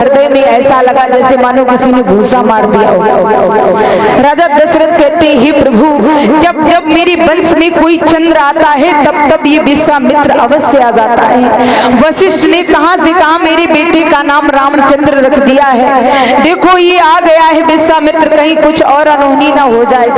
हृदय में ऐसा लगा जैसे मानो किसी ने घूसा मार दिया हो। राजा दशरथ कहते हैं, हे प्रभु, जब जब मेरे वंश में कोई चंद्र आता है तब तब ये विश्वामित्र अवश्य आ जाता है। वशिष्ठ ने कहां से कहां मेरे बेटे का नाम रामचंद्र रख दिया है। देखो ये आ गया है विश्वामित्र, कहीं कुछ और अनहोनी ना हो जाए।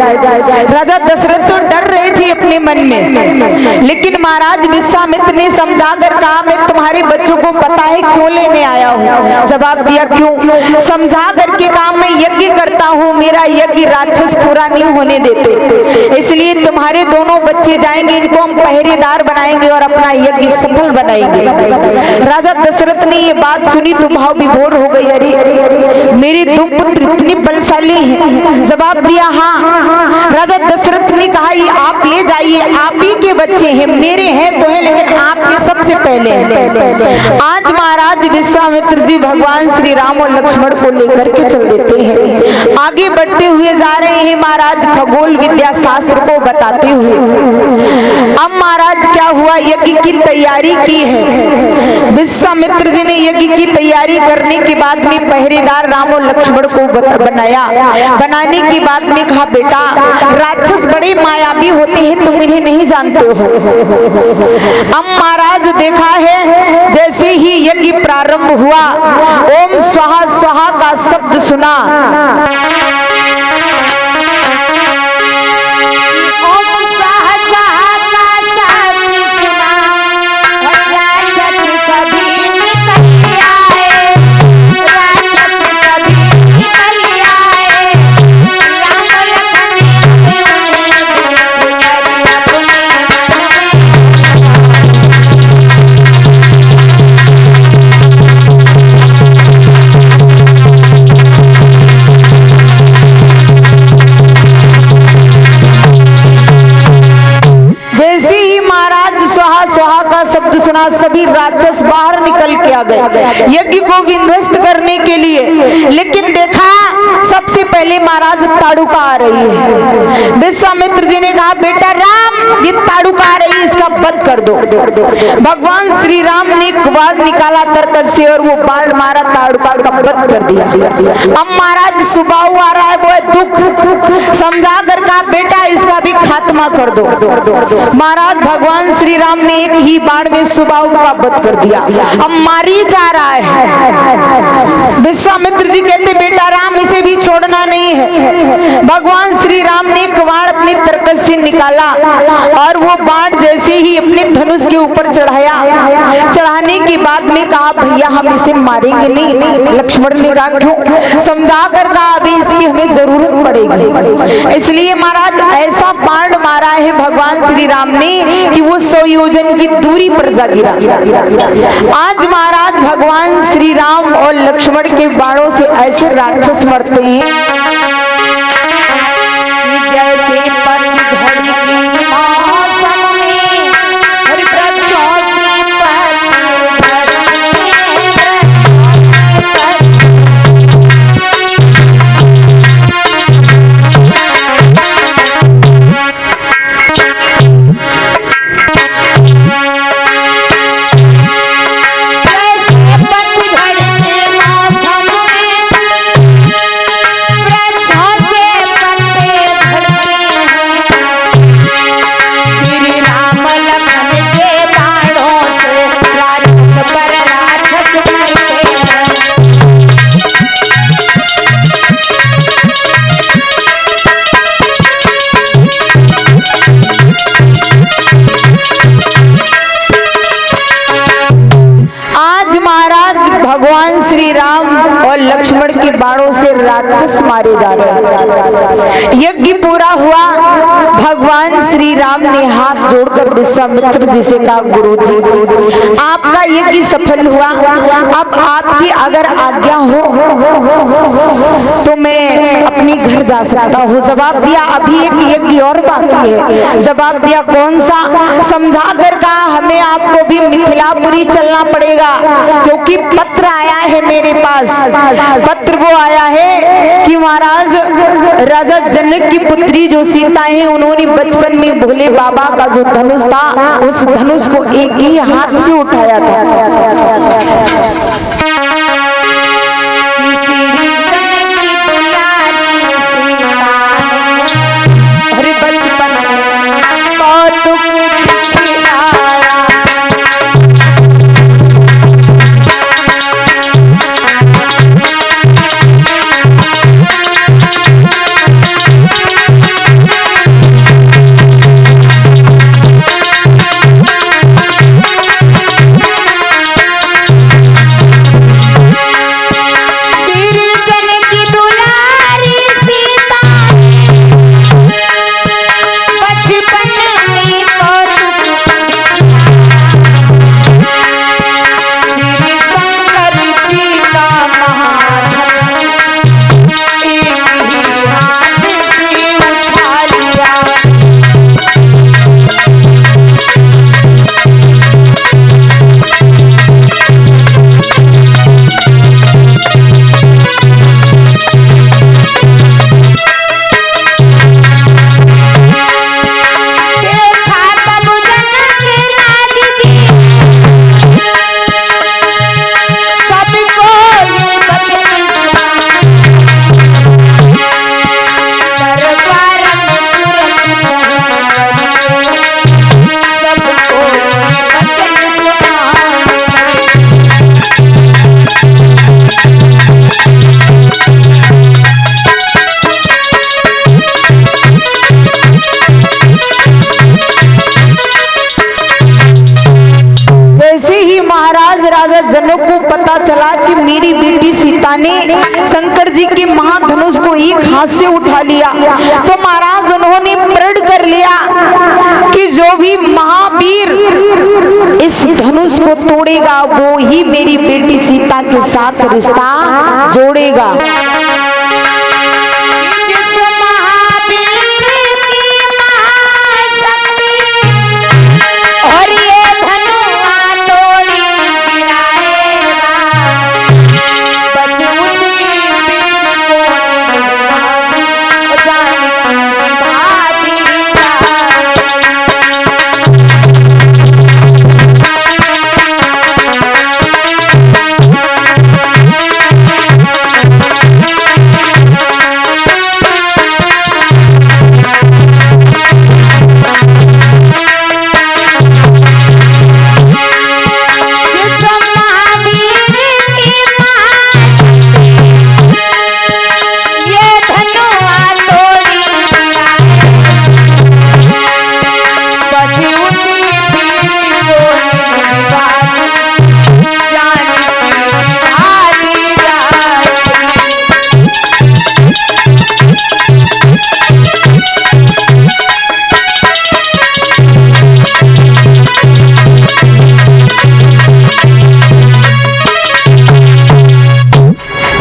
राजा दशरथ तो डर रहे थे अपने मन में, लेकिन महाराज विश्वामित्र ने समझा कर कहा, मैं तुम्हारे बच्चों को पता है क्यों लेने आया हूँ। जवाब दिया, क्यों? समझा करके कहा, मैं यज्ञ करता हूँ, मेरा यज्ञ राक्षस पूरा नहीं होने देते, इसलिए तुम्हारे दोनों बच्चे जाएंगे, इनको हम पहरेदार बनाएंगे और अपना यज्ञ सफल बनाएंगे। राजा दशरथ ने ये बात सुनी तो भाव विभोर हो गई, अरे मेरे दो पुत्र इतने बलशाली हैं। जवाब दिया, हाँ। राजा दशरथ ने कहा, ये आप ले जाइए, आप ही के बच्चे हैं, मेरे हैं तो है लेकिन आपके सबसे पहले हैं। आज महाराज विश्वामित्र जी भगवान श्री राम और लक्ष्मण को लेकर के चल देते हैं। आगे बढ़ते हुए जा रहे हैं महाराज खगोल विद्या शास्त्र को बताते हुए। अब महाराज क्या हुआ, यज्ञ की तैयारी की है। विश्वामित्र जी ने यज्ञ की तैयारी करने के बाद में पहरेदार राम और लक्ष्मण को बनाया। बनाने के बाद में कहा, बेटा राक्षस बड़े मायावी होते हैं, तुम इन्हें नहीं जानते हो। अब महाराज देखा है, जैसे ही यज्ञ प्रारंभ हुआ, ओम स्वाहा स्वाहा का शब्द सुना। सभी राक्षस बाहर निकल के आ गए यज्ञ को विध्वस्त करने के लिए। लेकिन देखा सबसे पहले महाराज ताड़ुका आ रही है। विश्वामित्र जी ने कहा, बेटा राम, ये ताड़ुका आ रही है, इसका वध कर दो। भगवान श्री राम ने कुबाड़ निकाला तरकस से और वो बाढ़ मारा, ताड़ुका का वध कर दिया। अब महाराज सुबाहु आ रहा है, वो है दुख। समझा कर कहा, बेटा इसका भी खात्मा कर दो। महाराज भगवान श्री राम ने एक ही बाढ़ में सुबाहु का वध कर दिया। अब मारी जा रहा है। विश्वामित्र जी कहते, बेटा राम, इसे भी छोड़ना नहीं है। भगवान श्री राम ने कवाड़ अपने तरकस से निकाला और वो बाण जैसे ही अपने धनुष के ऊपर चढ़ाया, चढ़ाने के बाद में कहा, भैया हम इसे मारेंगे नहीं। लक्ष्मण ने कहा, क्यों? समझा कर कहा, अभी इसकी हमें जरूरत पड़ेगी। इसलिए महाराज ऐसा बाण मारा है भगवान श्री राम ने कि वो 100 योजन की दूरी पर जा गिरा। आज महाराज भगवान श्री राम और लक्ष्मण के बाणों से ऐसे राक्षस मरते हैं जैसे पतझड़ की मौसम में वृक्षों से लक्ष्मण के बाणों से राक्षस मारे जा रहे हैं। यज्ञ पूरा हुआ, भगवान श्री राम ने हाथ जोड़कर विश्वामित्र जी से कहा, गुरुजी आपका यज्ञ सफल हुआ, अब आपकी अगर आज्ञा हो तो मैं अपने घर जा सकता हूँ। जवाब दिया, अभी एक यज्ञ और बाकी है। जवाब दिया, कौन सा? समझा कर कहा, हमें आपको भी मिथिलापुरी चलना पड़ेगा, क्योंकि पत्र आया है मेरे पास। पत्र वो आया है कि महाराज राजा जनक की पुत्री जो सीता है, उन्होंने बचपन में भोले बाबा का जो धनुष था, उस धनुष को एक ही हाथ से उठाया था। पिता ने शंकर जी के महाधनुष को एक हाथ से उठा लिया तो महाराज उन्होंने प्रण कर लिया कि जो भी महावीर इस धनुष को तोड़ेगा वो ही मेरी बेटी सीता के साथ रिश्ता जोड़ेगा।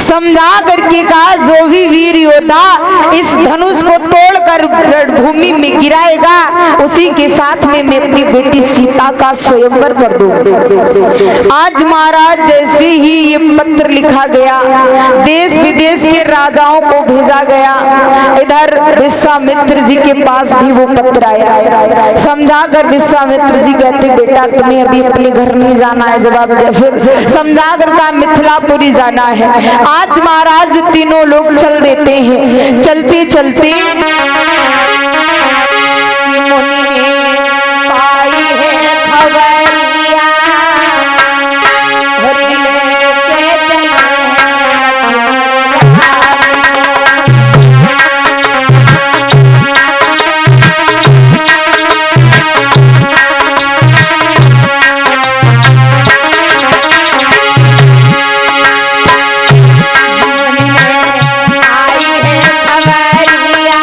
समझा करके कहा जो भी वीर योद्धा इस धनुष को तोड़कर रणभूमि में गिराएगा उसी के साथ में मैं अपनी बेटी सीता का स्वयंवर कर दूं। आज महाराज जैसे ही ये पत्र लिखा गया देश विदेश के राजाओं को भेजा गया, इधर विश्वामित्र जी के पास भी वो पत्र आया। समझा कर विश्वामित्र जी कहते बेटा तुम्हें अभी अपने घर नहीं जाना है, जवाब दिया। फिर समझा कर कहा मिथिलापुरी जाना है। आज महाराज तीनों लोग चल देते हैं। चलते चलते मुनि ने पाई है खबरिया, हरि लेके चले मुनि ने आई है खबरिया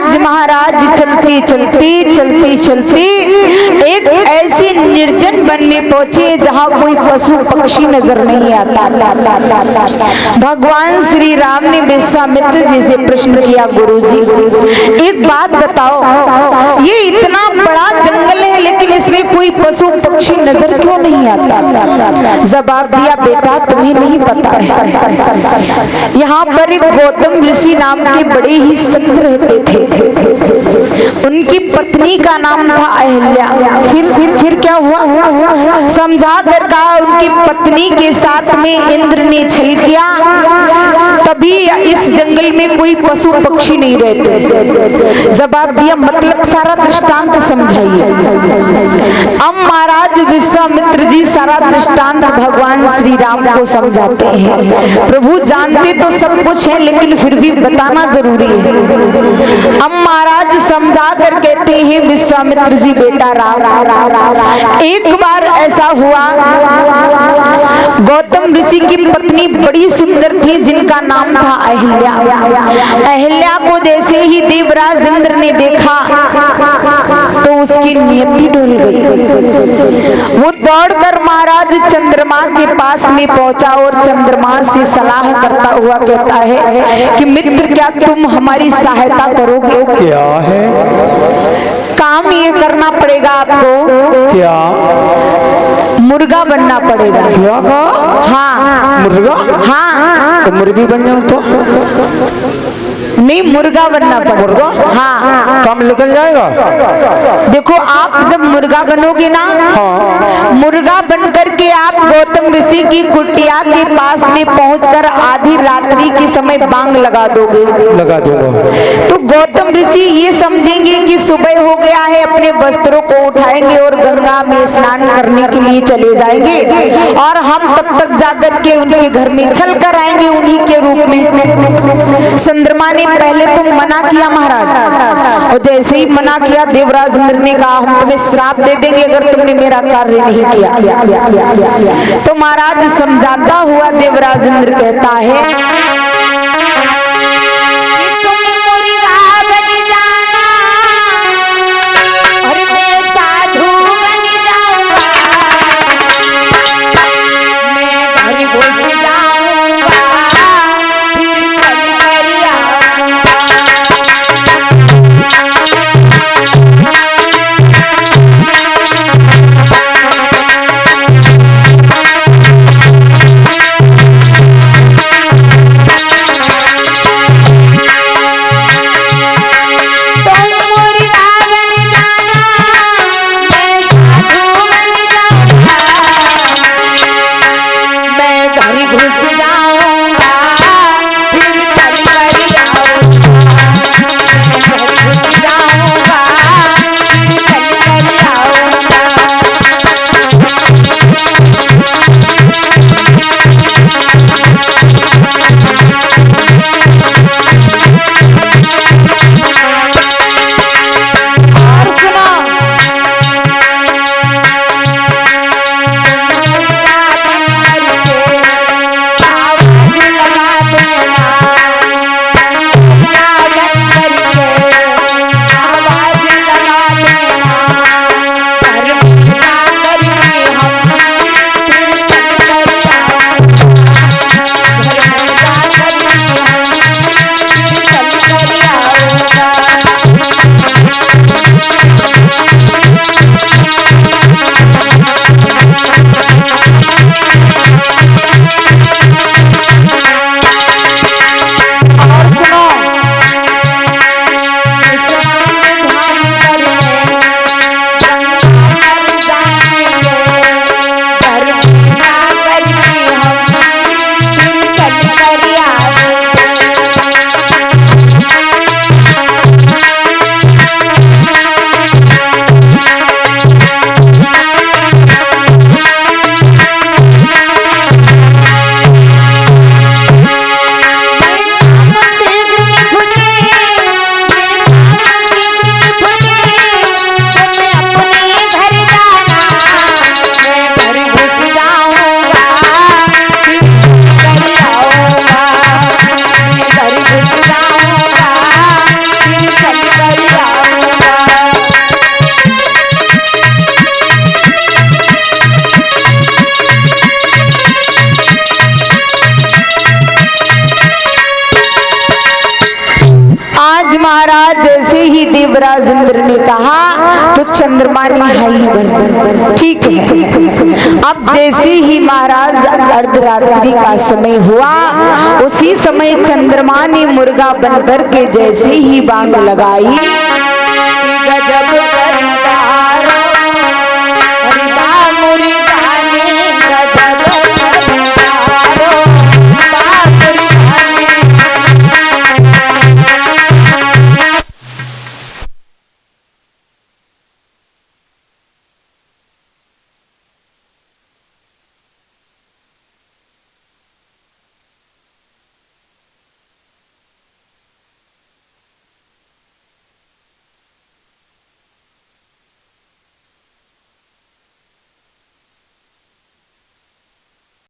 आज महाराज चलते एक ऐसे निर्जन वन में पहुंचे जहां कोई पशु पक्षी नजर नहीं आता। भगवान श्री राम ने विश्वामित्र जी से प्रश्न किया, गुरुजी एक बात बताओ, ये इतना बड़ा जंगल है लेकिन इसमें कोई पशु पक्षी नजर क्यों नहीं आता? जवाब दिया, बेटा तुम्हें नहीं पता है, यहाँ पर एक गौतम ऋषि नाम के बड़े ही संत रहते थे। उनकी पत्नी का नाम था अहिल्या। फिर क्या हुआ? समझा कर कहा, उनकी पत्नी के साथ में इंद्र ने छल किया, तभी इस जंगल में कोई पशु पक्षी नहीं रहते। जवाब दिया, मतलब सारा दृष्टांत समझाइए। अब महाराज विश्वामित्र जी सारा दृष्टांत भगवान श्री राम को समझाते हैं। प्रभु जानते तो सब कुछ है लेकिन फिर भी बताना जरूरी है। अब महाराज समझा कर कहते हैं, विश्वामित्र जी बेटा राम, एक बार ऐसा हुआ, गौतम ऋषि की पत्नी बड़ी सुंदर थी जिनका नाम था अहिल्या। अहिल्या को जैसे ही देवराज इंद्र ने देखा तो उसकी नियति डोल गई। वो दौड़कर महाराज चंद्रमा के पास में पहुंचा और चंद्रमा से सलाह करता हुआ कहता है कि मित्र क्या तुम हमारी सहायता करोगे? क्या है काम ये करना पड़ेगा आपको, क्या? मुर्गा बनना पड़ेगा। क्या कहा? हाँ मुर्गा? हाँ तो मुर्गी बन जाऊं तो? नहीं, मुर्गा बनना पड़ेगा। हाँ काम निकल जाएगा। देखो आप जब मुर्गा बनोगे ना, हाँ। मुर्गा बन करके आप गौतम ऋषि की कुटिया के पास में पहुंचकर आधी रात्रि के समय बांग लगा दोगे। लगा दूंगा। तो गौतम ऋषि ये समझेंगे कि सुबह हो गया है, अपने वस्त्रों को उठाएंगे और गंगा में स्नान करने के लिए चले जाएंगे और हम तब तक जाकर के उनके घर में चल कर आएंगे उन्हीं के रूप में। चंद्रमा ने पहले तो मना किया महाराज, और जैसे ही मना किया देवराज इंद्र ने कहा हम तुम्हें श्राप दे देंगे अगर तुमने मेरा कार्य नहीं किया। तो महाराज समझाता हुआ देवराज इंद्र कहता है, देवराज इंद्र ने कहा तो चंद्रमा ने हाई भर, ठीक है। अब जैसे ही महाराज अर्धरात्रि का समय हुआ, उसी समय चंद्रमा ने मुर्गा बनकर के जैसे ही बांग लगाई,